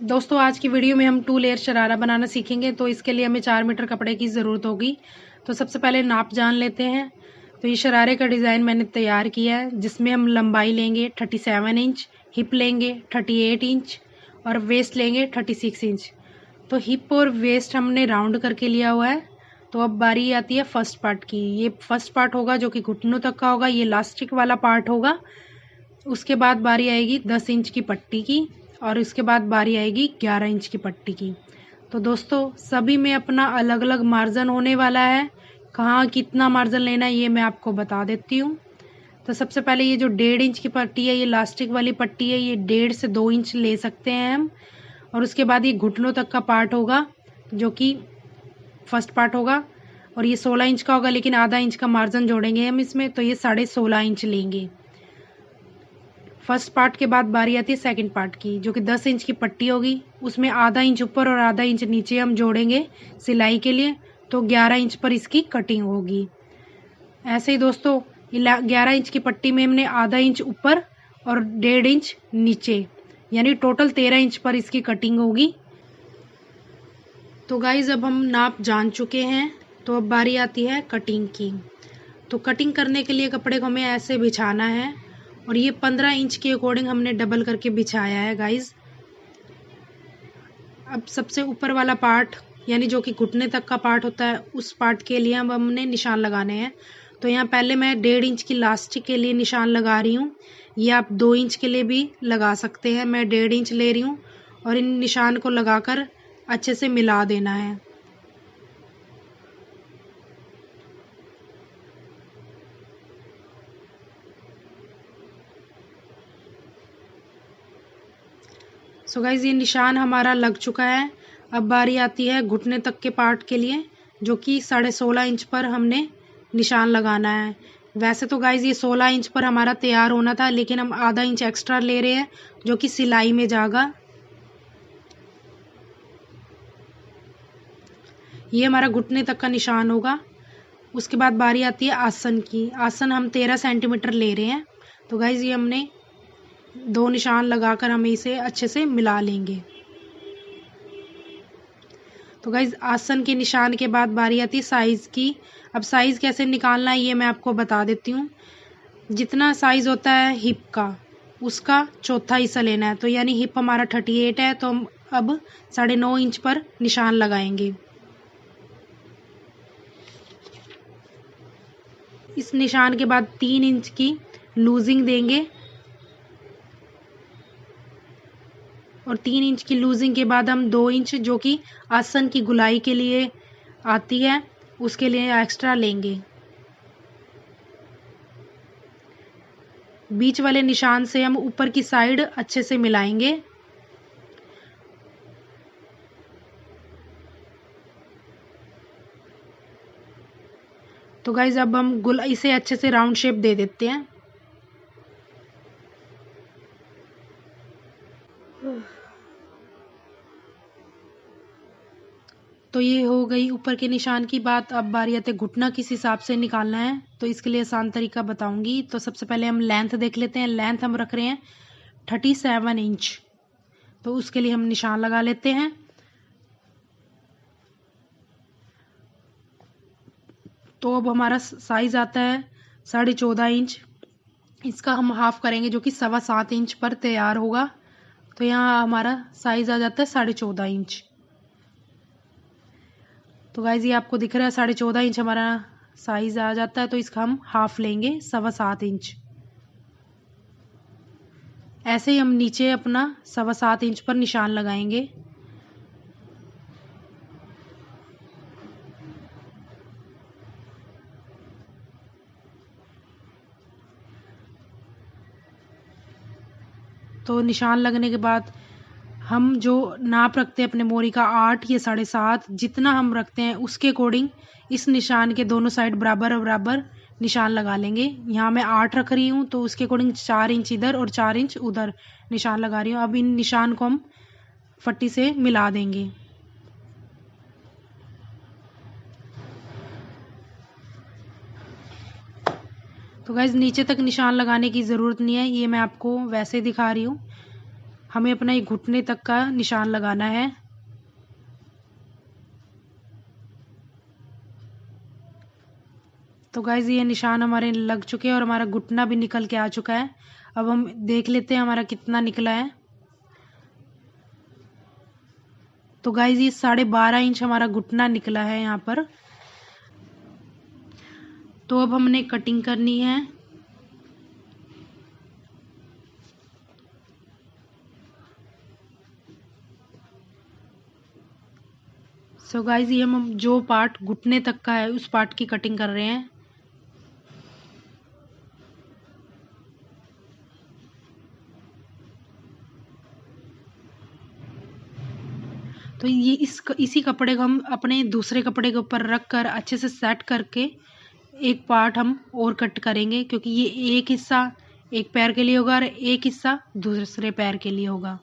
दोस्तों आज की वीडियो में हम 2 लेयर शरारा बनाना सीखेंगे। तो इसके लिए हमें 4 मीटर कपड़े की ज़रूरत होगी। तो सबसे पहले नाप जान लेते हैं। तो ये शरारे का डिज़ाइन मैंने तैयार किया है, जिसमें हम लंबाई लेंगे 37 इंच, हिप लेंगे 38 इंच और वेस्ट लेंगे 36 इंच। तो हिप और वेस्ट हमने राउंड करके लिया हुआ है। तो अब बारी आती है फर्स्ट पार्ट की। ये फर्स्ट पार्ट होगा जो कि घुटनों तक का होगा, ये लास्टिक वाला पार्ट होगा। उसके बाद बारी आएगी 10 इंच की पट्टी की और उसके बाद बारी आएगी 11 इंच की पट्टी की। तो दोस्तों सभी में अपना अलग अलग मार्जिन होने वाला है। कहाँ कितना मार्जिन लेना है ये मैं आपको बता देती हूँ। तो सबसे पहले ये जो 1.5 इंच की पट्टी है, ये लास्टिक वाली पट्टी है, ये 1.5 से 2 इंच ले सकते हैं हम। और उसके बाद ये घुटनों तक का पार्ट होगा जो कि फर्स्ट पार्ट होगा और ये 16 इंच का होगा, लेकिन आधा इंच का मार्जिन जोड़ेंगे हम इसमें, तो ये 16.5 इंच लेंगे। फर्स्ट पार्ट के बाद बारी आती है सेकंड पार्ट की, जो कि 10 इंच की पट्टी होगी। उसमें आधा इंच ऊपर और आधा इंच नीचे हम जोड़ेंगे सिलाई के लिए। तो 11 इंच पर इसकी कटिंग होगी। ऐसे ही दोस्तों 11 इंच की पट्टी में हमने आधा इंच ऊपर और 1.5 इंच नीचे, यानी टोटल 13 इंच पर इसकी कटिंग होगी। तो गाइज अब हम नाप जान चुके हैं, तो अब बारी आती है कटिंग की। तो कटिंग करने के लिए कपड़े को हमें ऐसे बिछाना है और ये 15 इंच के अकॉर्डिंग हमने डबल करके बिछाया है गाइज। अब सबसे ऊपर वाला पार्ट यानी जो कि घुटने तक का पार्ट होता है, उस पार्ट के लिए अब हमने निशान लगाने हैं। तो यहाँ पहले मैं 1.5 इंच की लास्टिक के लिए निशान लगा रही हूँ। ये आप 2 इंच के लिए भी लगा सकते हैं। मैं 1.5 इंच ले रही हूँ और इन निशान को लगाकर अच्छे से मिला देना है। सो गाइज ये निशान हमारा लग चुका है। अब बारी आती है घुटने तक के पार्ट के लिए, जो कि 16.5 इंच पर हमने निशान लगाना है। वैसे तो गाइज ये 16 इंच पर हमारा तैयार होना था, लेकिन हम आधा इंच एक्स्ट्रा ले रहे हैं जो कि सिलाई में जाएगा। ये हमारा घुटने तक का निशान होगा। उसके बाद बारी आती है आसन की। आसन हम 13 सेंटीमीटर ले रहे हैं। तो गाइज ये हमने 2 निशान लगाकर हमें इसे अच्छे से मिला लेंगे। तो गाइज आसन के निशान के बाद बारी आती है साइज़ की। अब साइज़ कैसे निकालना है ये मैं आपको बता देती हूँ। जितना साइज़ होता है हिप का, उसका चौथा हिस्सा लेना है। तो यानी हिप हमारा 38 है, तो हम अब 9.5 इंच पर निशान लगाएंगे। इस निशान के बाद 3 इंच की लूजिंग देंगे और 3 इंच की लूजिंग के बाद हम 2 इंच जो कि आसन की गुलाई के लिए आती है, उसके लिए एक्स्ट्रा लेंगे। बीच वाले निशान से हम ऊपर की साइड अच्छे से मिलाएंगे। तो गाइज अब हम इसे अच्छे से राउंड शेप दे देते हैं। तो ये हो गई ऊपर के निशान की बात। अब बारी आती है घुटना किस हिसाब से निकालना है। तो इसके लिए आसान तरीका बताऊंगी। तो सबसे पहले हम लेंथ देख लेते हैं। लेंथ हम रख रहे हैं 37 इंच। तो उसके लिए हम निशान लगा लेते हैं। तो अब हमारा साइज आता है 14.5 इंच। इसका हम हाफ करेंगे जो कि 7.25 इंच पर तैयार होगा। तो यहाँ हमारा साइज आ जाता है 14.5 इंच। तो गाइज ये आपको दिख रहा है 14.5 इंच हमारा साइज आ जाता है। तो इसका हम हाफ लेंगे 7.25 इंच। ऐसे ही हम नीचे अपना 7.25 इंच पर निशान लगाएंगे। तो निशान लगने के बाद हम जो नाप रखते हैं अपने मोरी का 8 या 7.5, जितना हम रखते हैं उसके अकॉर्डिंग इस निशान के दोनों साइड बराबर बराबर निशान लगा लेंगे। यहाँ मैं 8 रख रही हूँ, तो उसके अकॉर्डिंग 4 इंच इधर और 4 इंच उधर निशान लगा रही हूँ। अब इन निशान को हम फट्टी से मिला देंगे। तो गाइज नीचे तक निशान लगाने की ज़रूरत नहीं है, ये मैं आपको वैसे दिखा रही हूँ। हमें अपना ये घुटने तक का निशान लगाना है। तो गाइज ये निशान हमारे लग चुके हैं और हमारा घुटना भी निकल के आ चुका है। अब हम देख लेते हैं हमारा कितना निकला है। तो गाइज ये 12.5 इंच हमारा घुटना निकला है यहाँ पर। तो अब हमने कटिंग करनी है। सो गाइज ये हम जो पार्ट घुटने तक का है उस पार्ट की कटिंग कर रहे हैं। तो ये इसी कपड़े को हम अपने दूसरे कपड़े के ऊपर रख कर अच्छे से सेट करके एक पार्ट हम और कट करेंगे, क्योंकि ये एक हिस्सा एक पैर के लिए होगा और एक हिस्सा दूसरे पैर के लिए होगा।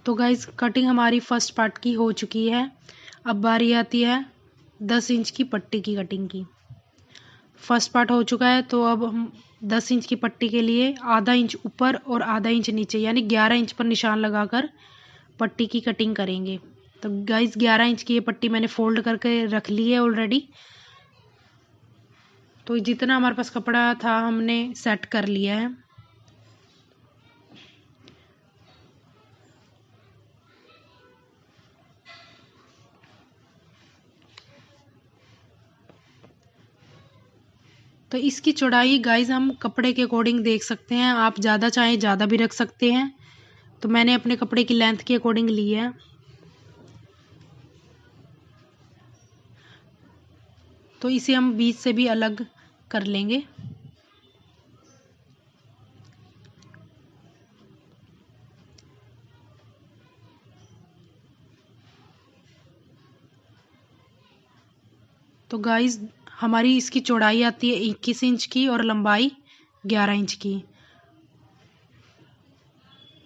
तो गाइज कटिंग हमारी फर्स्ट पार्ट की हो चुकी है। अब बारी आती है 10 इंच की पट्टी की कटिंग की। फर्स्ट पार्ट हो चुका है, तो अब हम 10 इंच की पट्टी के लिए आधा इंच ऊपर और आधा इंच नीचे यानी 11 इंच पर निशान लगाकर पट्टी की कटिंग करेंगे। तो गाइज 11 इंच की ये पट्टी मैंने फोल्ड करके रख ली है ऑलरेडी। तो जितना हमारे पास कपड़ा था हमने सेट कर लिया है। तो इसकी चौड़ाई गाइज हम कपड़े के अकॉर्डिंग देख सकते हैं, आप ज़्यादा चाहें ज़्यादा भी रख सकते हैं। तो मैंने अपने कपड़े की लेंथ के अकॉर्डिंग ली है। तो इसे हम बीच से भी अलग कर लेंगे। तो गाइज हमारी इसकी चौड़ाई आती है 21 इंच की और लंबाई 11 इंच की।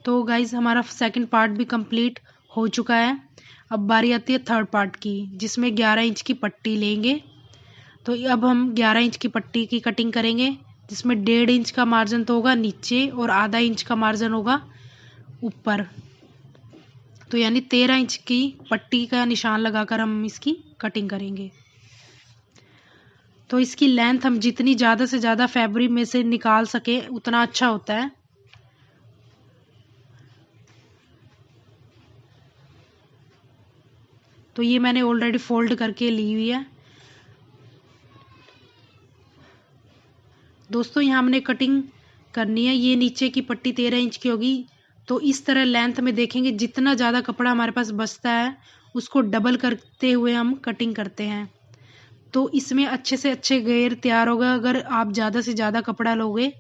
तो गाइज हमारा सेकंड पार्ट भी कंप्लीट हो चुका है। अब बारी आती है थर्ड पार्ट की, जिसमें 11 इंच की पट्टी लेंगे। तो अब हम 11 इंच की पट्टी की कटिंग करेंगे, जिसमें 1.5 इंच का मार्जिन तो होगा नीचे और आधा इंच का मार्जिन होगा ऊपर। तो यानी 13 इंच की पट्टी का निशान लगाकर हम इसकी कटिंग करेंगे। तो इसकी लेंथ हम जितनी ज़्यादा से ज़्यादा फैब्रिक में से निकाल सके उतना अच्छा होता है। तो ये मैंने ऑलरेडी फोल्ड करके ली हुई है। दोस्तों यहाँ हमने कटिंग करनी है, ये नीचे की पट्टी 13 इंच की होगी। तो इस तरह लेंथ में देखेंगे जितना ज़्यादा कपड़ा हमारे पास बचता है उसको डबल करते हुए हम कटिंग करते हैं। तो इसमें अच्छे से अच्छे घेर तैयार होगा अगर आप ज़्यादा से ज़्यादा कपड़ा लोगे।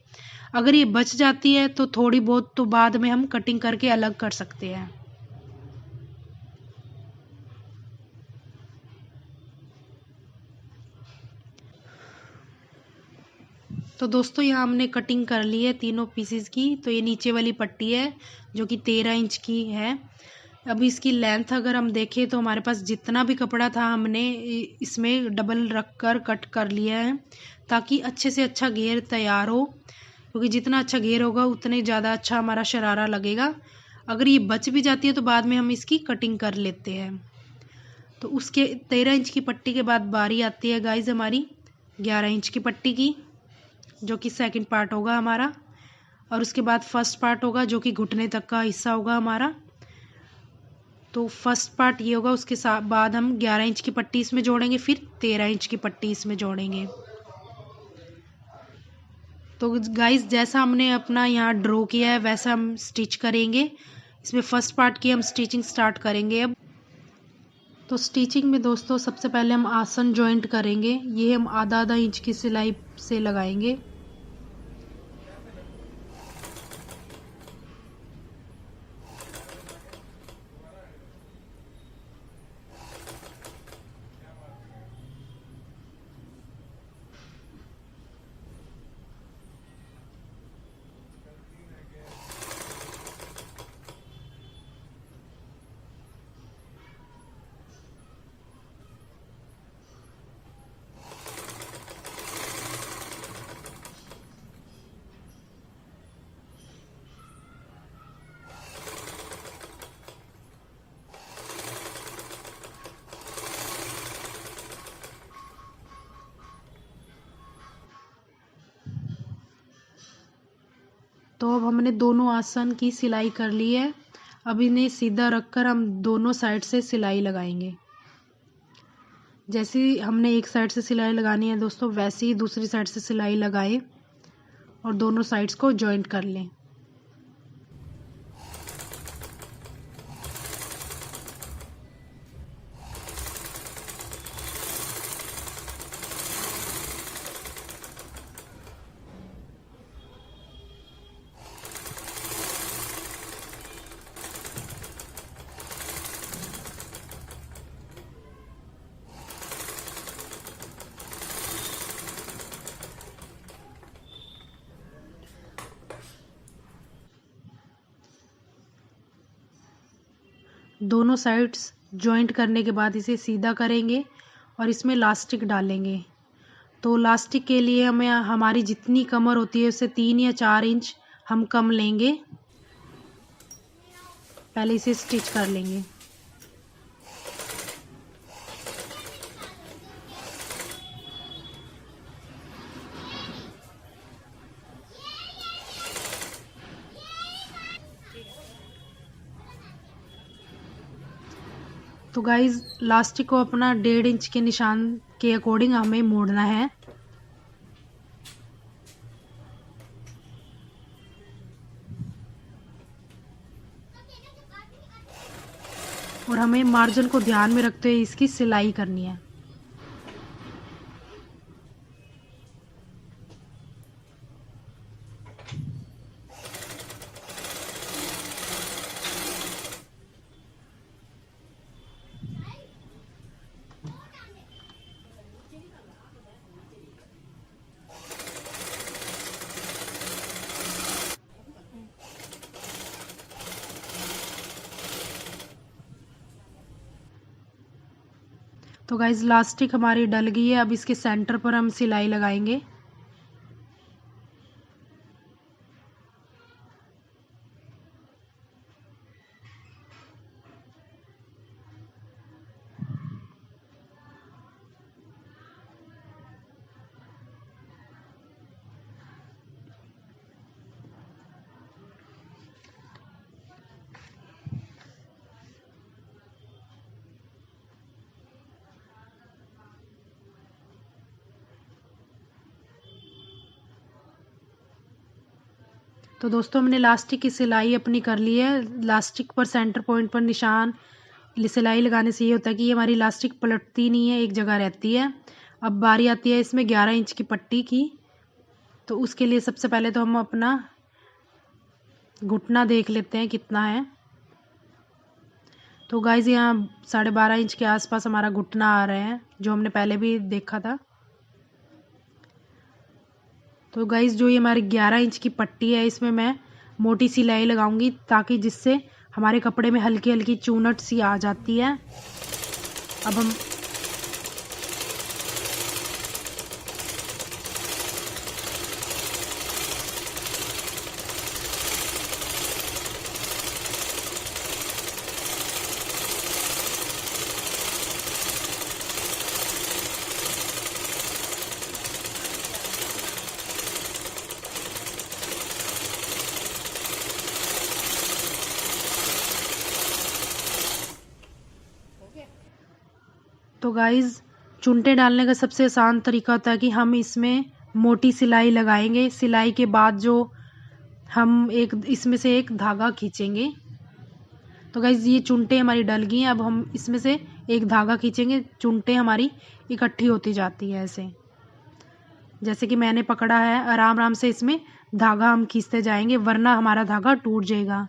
अगर ये बच जाती है तो थोड़ी बहुत तो बाद में हम कटिंग करके अलग कर सकते हैं। तो दोस्तों यहाँ हमने कटिंग कर ली है तीनों पीसेस की। तो ये नीचे वाली पट्टी है जो कि 13 इंच की है। अब इसकी लेंथ अगर हम देखें तो हमारे पास जितना भी कपड़ा था हमने इसमें डबल रख कर कट कर लिया है, ताकि अच्छे से अच्छा घेर तैयार हो। क्योंकि जितना अच्छा घेर होगा उतने ज़्यादा अच्छा हमारा शरारा लगेगा। अगर ये बच भी जाती है तो बाद में हम इसकी कटिंग कर लेते हैं। तो उसके 13 इंच की पट्टी के बाद बारी आती है गाइज हमारी 11 इंच की पट्टी की, जो कि सेकंड पार्ट होगा हमारा। और उसके बाद फर्स्ट पार्ट होगा जो कि घुटने तक का हिस्सा होगा हमारा। तो फर्स्ट पार्ट ये होगा, उसके साथ बाद हम 11 इंच की पट्टी इसमें जोड़ेंगे, फिर 13 इंच की पट्टी इसमें जोड़ेंगे। तो गाइस जैसा हमने अपना यहाँ ड्रॉ किया है वैसा हम स्टिच करेंगे। इसमें फर्स्ट पार्ट की हम स्टिचिंग स्टार्ट करेंगे अब। तो स्टिचिंग में दोस्तों सबसे पहले हम आसन जॉइंट करेंगे। ये हम आधा इंच की सिलाई से लगाएंगे। तो अब हमने दोनों आसन की सिलाई कर ली है। अब इन्हें सीधा रखकर हम दोनों साइड से सिलाई लगाएंगे। जैसे हमने एक साइड से सिलाई लगानी है दोस्तों, वैसे ही दूसरी साइड से सिलाई लगाएं और दोनों साइड्स को जॉइंट कर लें। दोनों साइड्स जॉइंट करने के बाद इसे सीधा करेंगे और इसमें लास्टिक डालेंगे। तो लास्टिक के लिए हमें हमारी जितनी कमर होती है उससे 3 या 4 इंच हम कम लेंगे। पहले इसे स्टिच कर लेंगे। तो गाइज लास्टिक को अपना 1.5 इंच के निशान के अकॉर्डिंग हमें मोड़ना है। और हमें मार्जिन को ध्यान में रखते हुए इसकी सिलाई करनी है। तो गाइज लास्टिक हमारी डल गई है। अब इसके सेंटर पर हम सिलाई लगाएंगे। तो दोस्तों हमने लास्टिक की सिलाई अपनी कर ली है। लास्टिक पर सेंटर पॉइंट पर निशान सिलाई लगाने से ये होता है कि ये हमारी लास्टिक पलटती नहीं है, एक जगह रहती है। अब बारी आती है इसमें 11 इंच की पट्टी की। तो उसके लिए सबसे पहले तो हम अपना घुटना देख लेते हैं कितना है। तो गाइज यहाँ 12.5 इंच के आसपास हमारा घुटना आ रहा है, जो हमने पहले भी देखा था। तो गाइज जो ये हमारी 11 इंच की पट्टी है, इसमें मैं मोटी सिलाई लगाऊंगी ताकि जिससे हमारे कपड़े में हल्की हल्की चूनट सी आ जाती है। अब हम तो गाइज चुनटे डालने का सबसे आसान तरीका होता है कि हम इसमें मोटी सिलाई लगाएंगे। सिलाई के बाद जो हम इसमें से एक धागा खींचेंगे। तो गाइज ये चुनटे हमारी डल गई हैं। अब हम इसमें से एक धागा खींचेंगे, चुनटे हमारी इकट्ठी होती जाती है ऐसे। जैसे कि मैंने पकड़ा है, आराम आराम से इसमें धागा हम खींचते जाएंगे, वरना हमारा धागा टूट जाएगा।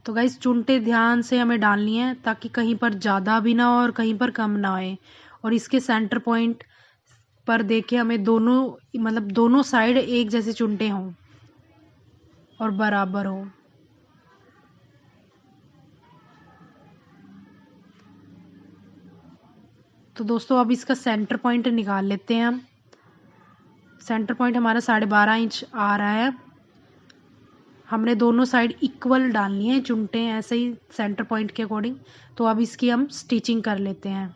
तो गाइस चुनटे ध्यान से हमें डालनी है ताकि कहीं पर ज़्यादा भी ना हो और कहीं पर कम ना आए। और इसके सेंटर पॉइंट पर देखे हमें दोनों साइड एक जैसे चुनटे हों और बराबर हो। तो दोस्तों अब इसका सेंटर पॉइंट निकाल लेते हैं हम। सेंटर पॉइंट हमारा 12.5 इंच आ रहा है। हमने दोनों साइड इक्वल डालनी है चुनटे, ऐसे ही सेंटर पॉइंट के अकॉर्डिंग। तो अब इसकी हम स्टिचिंग कर लेते हैं।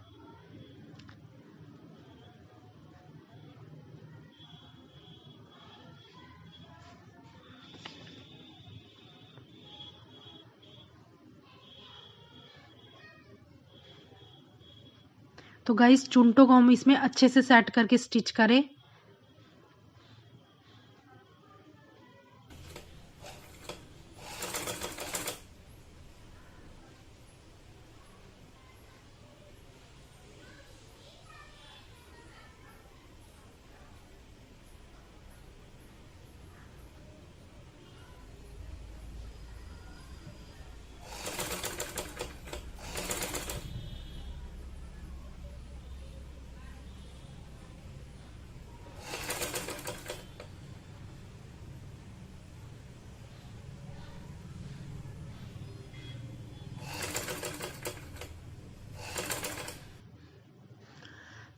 तो गाइस चुनटों को हम इसमें अच्छे से सेट करके स्टिच करें।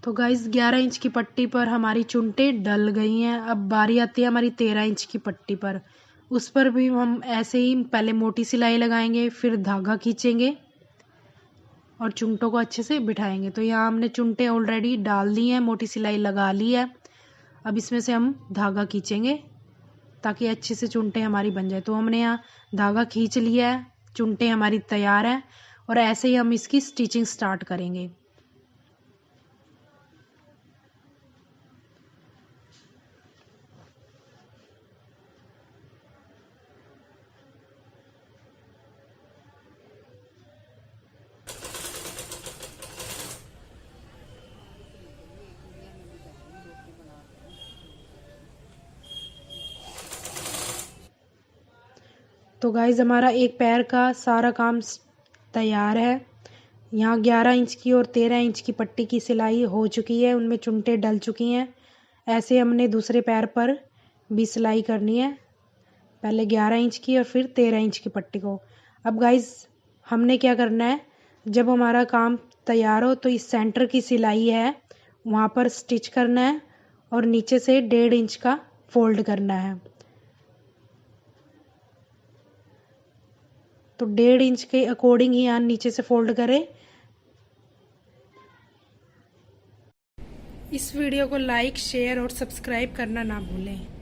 तो गाइस 11 इंच की पट्टी पर हमारी चुनटे डल गई हैं। अब बारी आती है हमारी 13 इंच की पट्टी पर। उस पर भी हम ऐसे ही पहले मोटी सिलाई लगाएंगे, फिर धागा खींचेंगे और चुनटों को अच्छे से बिठाएंगे। तो यहाँ हमने चुनटे ऑलरेडी डाल दी हैं, मोटी सिलाई लगा ली है। अब इसमें से हम धागा खींचेंगे ताकि अच्छे से चुनटे हमारी बन जाए। तो हमने यहाँ धागा खींच लिया है, चुनटे हमारी तैयार हैं और ऐसे ही हम इसकी स्टिचिंग स्टार्ट करेंगे। तो गाइज हमारा एक पैर का सारा काम तैयार है। यहाँ 11 इंच की और 13 इंच की पट्टी की सिलाई हो चुकी है, उनमें चुनटे डल चुकी हैं। ऐसे हमने दूसरे पैर पर भी सिलाई करनी है, पहले 11 इंच की और फिर 13 इंच की पट्टी को। अब गाइज हमने क्या करना है, जब हमारा काम तैयार हो तो इस सेंटर की सिलाई है वहाँ पर स्टिच करना है और नीचे से 1.5 इंच का फोल्ड करना है। तो 1.5 इंच के अकॉर्डिंग ही यहाँ नीचे से फोल्ड करें। इस वीडियो को लाइक, शेयर और सब्सक्राइब करना ना भूलें।